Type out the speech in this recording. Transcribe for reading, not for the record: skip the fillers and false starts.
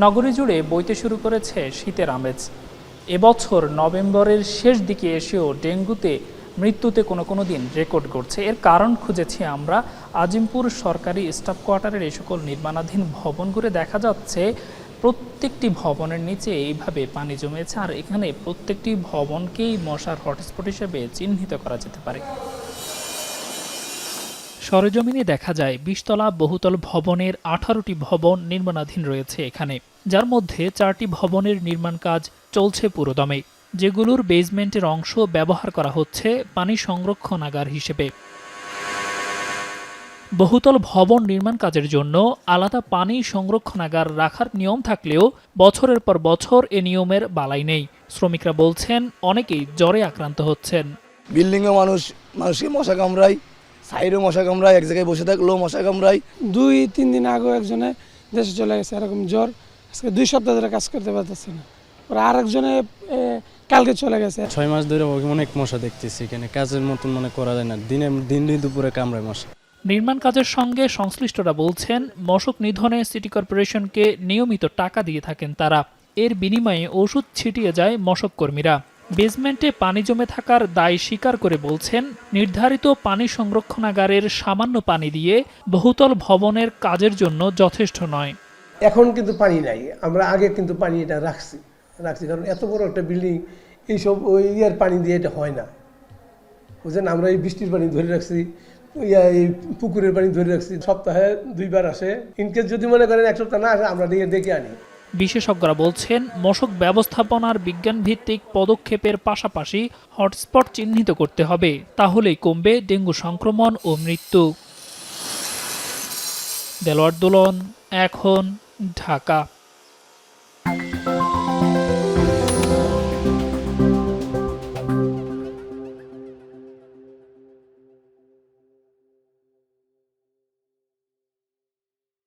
নগরী জুড়ে বইতে শুরু করেছে শীতের আমেজ। এবছর নভেম্বরের শেষ দিকে এসেও ডেঙ্গুতে মৃত্যুতে কোনো দিন রেকর্ড করছে। এর কারণ খুঁজেছি আমরা। আজিমপুর সরকারি স্টাফ কোয়ার্টারের এই সকল নির্মাণাধীন ভবন ঘুরে দেখা যাচ্ছে প্রত্যেকটি ভবনের নিচে এইভাবে পানি জমেছে, আর এখানে প্রত্যেকটি ভবনকেই মশার হটস্পট হিসেবে চিহ্নিত করা যেতে পারে। সরেজমিনে দেখা যায় ২০ তলা বহুতল ভবনের ১৮টি ভবন নির্মাণাধীন রয়েছে এখানে, যার মধ্যে ৪টি ভবনের নির্মাণ কাজ চলছে পুরোদমে, যেগুলোর বেসমেন্টের অংশ ব্যবহার করা হচ্ছে পানি সংরক্ষণাগার হিসেবে। বহুতল ভবন নির্মাণ কাজের জন্য আলাদা পানি সংরক্ষণাগার রাখার নিয়ম থাকলেও বছরের পর বছর এ নিয়মের বালাই নেই। শ্রমিকরা বলছেন অনেকেই জ্বরে আক্রান্ত হচ্ছেন। বিল্ডিংয়ে মানুষকে মশা কামড়ায়, সাইডে মশা কামড়ায়, এক জায়গায় বসে থাকলেও মশা কামড়ায়। ২-৩ দিন আগে একজনে দেশে চলে গেছে এরকম জ্বর, আজকে ২ সপ্তাহ ধরে কাজ করতে পারতেছে না। আর একজনে কালকে চলে গেছে। ৬ মাস ধরে অনেক মশা দেখতেছি এখানে, কাজের মতন করা যায় না, দিন দুপুরে কামড়ায় মশা। নির্মাণ কাজের সঙ্গে সংশ্লিষ্টরা বলছেন মশক নিধনে সিটি কর্পোরেশনকে নিয়মিত টাকা দিয়ে থাকেন তারা। এর বিনিময়ে ওষুধ ছিটিয়ে যায় মশক কর্মীরা। বেসমেন্টে পানি জমে থাকার দায় স্বীকার করে বলছেন নির্ধারিত পানি সংরক্ষণাগারের সামান্য পানি দিয়ে বহুতল ভবনের কাজের জন্য যথেষ্ট নয়। এখন কিন্তু পানি নাই, আমরা আগে কিন্তু পানি এটা রাখছি কারণ এত বড় একটা বিল্ডিং এইসব ইয়ার পানি দিয়ে এটা হয় না, বুঝলেন। আমরা এই বৃষ্টির পানি ধরে রাখছি, এই পুকুরের পানি ধরে রাখছি, সপ্তাহে ২ বার আসে। ইনকেস যদি মনে করেন ১ সপ্তাহ না আসে, আমরা ডেকে আনি। বিশেষজ্ঞরা বলছেন মশক ব্যবস্থাপনার বিজ্ঞানভিত্তিক পদক্ষেপের পাশাপাশি হটস্পট চিহ্নিত করতে হবে, তাহলেই কমবে ডেঙ্গু সংক্রমণ ও মৃত্যু। দেলোয়ার দোলন, এখন, ঢাকা।